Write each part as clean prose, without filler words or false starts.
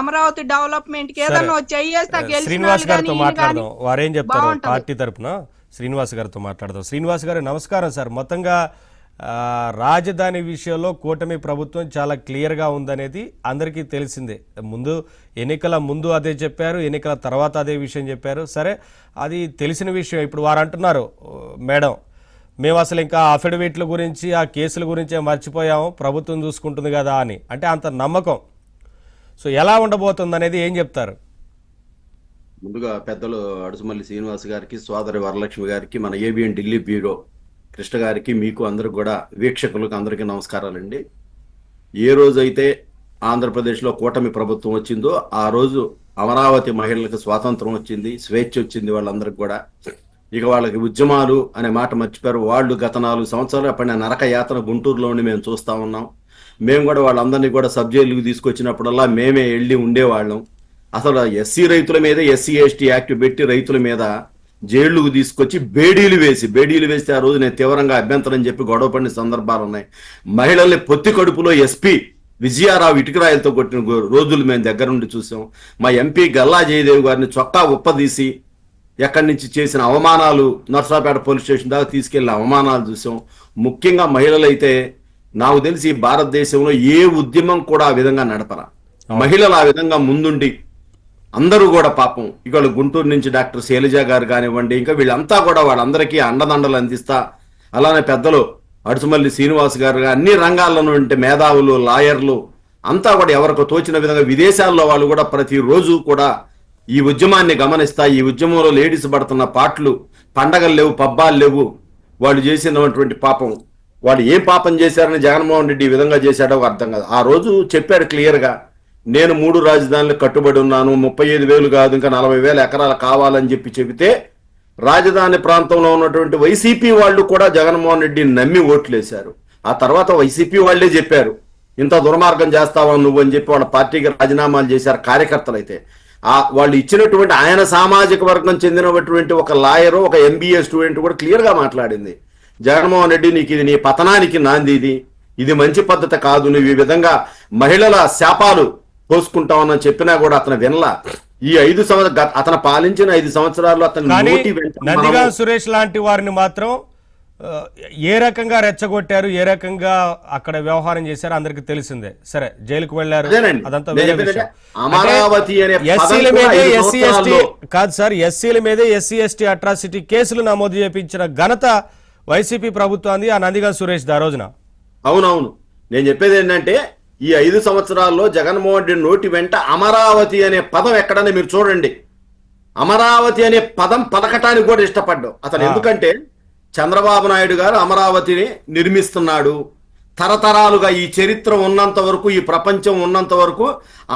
Amaravati development కి సరే ఏదన్నా చెయ్యేస్తా గెలిచిన శ్రీనివాస్ వాళ్ళు గారితో కానీ ఈయన కానీ మాట్లాడదాం. వారేం చెప్తారు బాగుంటది. పార్టీ తరపున శ్రీనివాస్ గారితో మాట్లాడదాం. శ్రీనివాస్ గారు నమస్కారం సార్. మొత్తంగా రాజధాని విషయంలో కూటమి ప్రభుత్వం చాలా క్లియర్గా ఉందనేది అందరికీ తెలిసిందే. ఎన్నికల ముందు అదే చెప్పారు, ఎన్నికల తర్వాత అదే విషయం చెప్పారు. సరే, అది తెలిసిన విషయం. ఇప్పుడు వారు అంటున్నారు, మేడం మేము అసలు ఇంకా అఫిడవిట్ల గురించి ఆ కేసుల గురించే మర్చిపోయాము, ప్రభుత్వం చూసుకుంటుంది కదా అని. అంటే అంత నమ్మకం. సో ఎలా ఉండబోతుంది అనేది ఏం చెప్తారు? ముందుగా పెద్దలు అడుసుమల్లి శ్రీనివాస్ గారికి, సోదరి వరలక్ష్మి గారికి, మన ఏబిఎన్ ఢిల్లీ బ్యూరో కృష్ణ గారికి, మీకు అందరికి కూడా వీక్షకులకు అందరికీ నమస్కారాలండి. ఏ రోజైతే ఆంధ్రప్రదేశ్లో కూటమి ప్రభుత్వం వచ్చిందో ఆ రోజు అమరావతి మహిళలకు స్వాతంత్రం వచ్చింది, స్వేచ్ఛ వచ్చింది వాళ్ళందరికి కూడా. ఇక వాళ్ళకి ఉద్యమాలు అనే మాట మర్చిపోయారు. వాళ్ళు గత 4 సంవత్సరాలు పడిన నరక యాతన గుంటూరులోని మేము చూస్తా ఉన్నాం. మేము కూడా వాళ్ళందరినీ కూడా సబ్ జైలుకి తీసుకొచ్చినప్పుడల్లా మేమే వెళ్ళి ఉండేవాళ్ళం. అసలు ఎస్సీ రైతుల మీద ఎస్సీ ఎస్టీ యాక్ట్ పెట్టి రైతుల మీద జైళ్లకు తీసుకొచ్చి బేడీలు వేస్తే ఆ రోజు నేను తీవ్రంగా అభ్యంతరం చెప్పి గొడవ పడిన సందర్భాలు ఉన్నాయి. మహిళల్ని పొత్తి కడుపులో ఎస్పీ విజయారావు ఇటుకరాయలతో కొట్టిన రోజులు మేము దగ్గర నుండి చూసాం. మా ఎంపీ గల్లా జయదేవ్ గారిని చొక్కా ఉప్పదీసి ఎక్కడి నుంచి చేసిన అవమానాలు, నర్సాపేట పోలీస్ స్టేషన్ దాకా తీసుకెళ్లిన అవమానాలు చూసాం. ముఖ్యంగా మహిళలైతే నాకు తెలిసి భారతదేశంలో ఏ ఉద్యమం కూడా ఆ విధంగా నడపరా. మహిళలు ఆ విధంగా ముందుండి అందరూ కూడా పాపం ఇవాళ గుంటూరు నుంచి డాక్టర్ శైలజ గారు కానివ్వండి, ఇంకా వీళ్ళంతా కూడా వాళ్ళందరికీ అండదండలు అందిస్తా, అలానే పెద్దలు అడుసుమల్లి శ్రీనివాస్ గారు అన్ని రంగాల్లో ఉంటే మేధావులు, లాయర్లు అంతా కూడా ఎవరికి తోచిన విధంగా విదేశాల్లో వాళ్ళు కూడా ప్రతిరోజు కూడా ఈ ఉద్యమాన్ని గమనిస్తా, ఈ ఉద్యమంలో లేడీస్ పడుతున్న పాటలు, పండగలు లేవు, పబ్బాలు లేవు, వాళ్ళు చేసినటువంటి పాపం, వాళ్ళు ఏం పాపం చేశారని జగన్మోహన్ రెడ్డి ఈ విధంగా చేశాడో అర్థం కాదు. ఆ రోజు చెప్పాడు క్లియర్గా, నేను 3 రాజధానులు కట్టుబడి ఉన్నాను, 35,000 కాదు ఇంకా 40,000 ఎకరాలు కావాలని చెబితే రాజధాని ప్రాంతంలో ఉన్నటువంటి వైసీపీ వాళ్ళు కూడా జగన్మోహన్ రెడ్డిని నమ్మి ఓట్లేశారు. ఆ తర్వాత వైసీపీ వాళ్లే చెప్పారు, ఇంత దుర్మార్గం చేస్తావా నువ్వు అని చెప్పి వాళ్ళ పార్టీకి రాజీనామాలు చేశారు కార్యకర్తలు. అయితే వాళ్ళు ఇచ్చినటువంటి ఆయన సామాజిక వర్గం చెందినటువంటి ఒక లాయరు, ఒక ఎంబీఏ స్టూడెంట్ కూడా క్లియర్గా మాట్లాడింది, జగన్మోహన్ రెడ్డి నీకు ఇది నీ పతనానికి నాంది, ఇది మంచి పద్ధతి కాదు, నువ్వు ఈ విధంగా మహిళల శాపాలు పోసుకుంటామని చెప్పినా కూడా అతను వినలా. ఈ 5 సంవత్సరాలు అతను పాలించిన 5 సంవత్సరాల్లో అతను నందిగా సురేష్ లాంటి వారిని మాత్రం ఏ రకంగా రెచ్చగొట్టారు, ఏ రకంగా అక్కడ వ్యవహారం చేశారు అందరికి తెలిసిందే. సరే, జైలుకు వెళ్లారు, అదంతా వేరే విషయం. ఎస్సీల మీదే ఎస్సీ ఎస్టీ కాదు సార్, ఎస్సీల మీదే ఎస్సీ ఎస్టీ అట్రాసిటీ కేసులు నమోదు చేయించిన ఘనత వైసీపీ ప్రభుత్వాన్ని, ఆ నందిగా సురేష్ ఆ రోజున. అవునవును, నేను చెప్పేది ఏంటంటే ఈ 5 సంవత్సరాల్లో జగన్మోహన్ రెడ్డి నోటి వెంట అమరావతి అనే పదం ఎక్కడనే మీరు చూడండి. అమరావతి అనే పదం పలకటానికి కూడా ఇష్టపడ్డావు అతను. ఎందుకంటే చంద్రబాబు నాయుడు గారు అమరావతిని నిర్మిస్తున్నాడు, తరతరాలుగా ఈ చరిత్ర ఉన్నంత వరకు, ఈ ప్రపంచం ఉన్నంత వరకు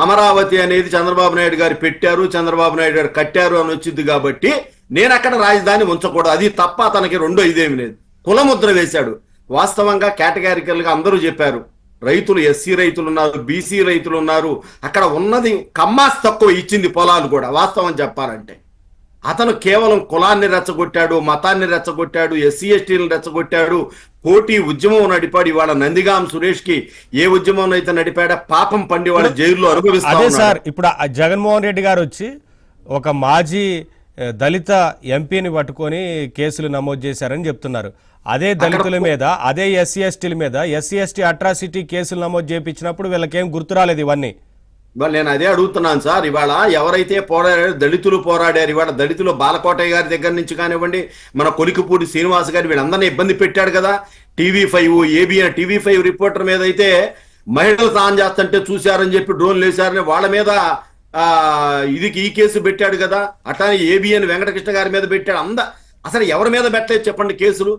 అమరావతి అనేది చంద్రబాబు నాయుడు గారు పెట్టారు, చంద్రబాబు నాయుడు గారు కట్టారు అని వచ్చింది. కాబట్టి నేను అక్కడ రాజధాని ఉంచకూడదు, అది తప్ప అతనికి రెండో ఇదేమి లేదు. కులముద్ర వేశాడు. వాస్తవంగా కేటగారికల్ గా అందరూ చెప్పారు, రైతులు ఎస్సీ రైతులు ఉన్నారు, బీసీ రైతులు ఉన్నారు, అక్కడ ఉన్నది కమ్మాస్ తక్కువ ఇచ్చింది పొలాలు కూడా. వాస్తవం చెప్పాలంటే అతను కేవలం కులాన్ని రెచ్చగొట్టాడు, మతాన్ని రెచ్చగొట్టాడు, ఎస్సీ ఎస్టీలను రెచ్చగొట్టాడు, పోటీ ఉద్యమం నడిపాడు. ఇవాళ నందిగాం సురేష్ కి ఏ ఉద్యమం అయితే నడిపాడా పాపం పండి వాళ్ళ జైల్లో అనుభవిస్తారు. అదే సార్, ఇప్పుడు జగన్మోహన్ రెడ్డి గారు వచ్చి ఒక మాజీ దళిత ఎంపీని పట్టుకొని కేసులు నమోదు చేశారని చెప్తున్నారు. అదే దళితుల మీద, అదే ఎస్సీ ఎస్టీల మీద ఎస్సీ ఎస్టీ అట్రాసిటీ కేసులు నమోదు చేయించినప్పుడు వీళ్ళకేం గుర్తు రాలేదు ఇవన్నీ. నేను అదే అడుగుతున్నాను సార్. ఇవాళ ఎవరైతే పోరాడారు, దళితులు పోరాడారు. ఇవాళ దళితులు బాలకోటయ్య గారి దగ్గర నుంచి కానివ్వండి, మన కొలికిపూడి శ్రీనివాస్ గారి, వీళ్ళందరినీ ఇబ్బంది పెట్టాడు కదా. టీవీ5 ఏబిఎన్ టీవీ5 రిపోర్టర్ మీద అయితే మహిళలు స్నానం చేస్తుంటే చూశారని చెప్పి డ్రోన్లు వేశారని వాళ్ళ మీద ఈ కేసు పెట్టాడు కదా. అట్లానే ఏబిఎన్ వెంకటకృష్ణ గారి మీద పెట్టాడు. అసలు ఎవరి మీద పెట్టలేదు చెప్పండి కేసులు?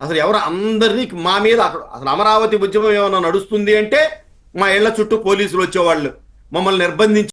అసలు ఎవరు అందరినీ మా మీద అసలు అమరావతి ఉద్యమం ఏమైనా నడుస్తుంది అంటే మా ఇళ్ల చుట్టూ పోలీసులు వచ్చేవాళ్ళు, మమ్మల్ని నిర్బంధించి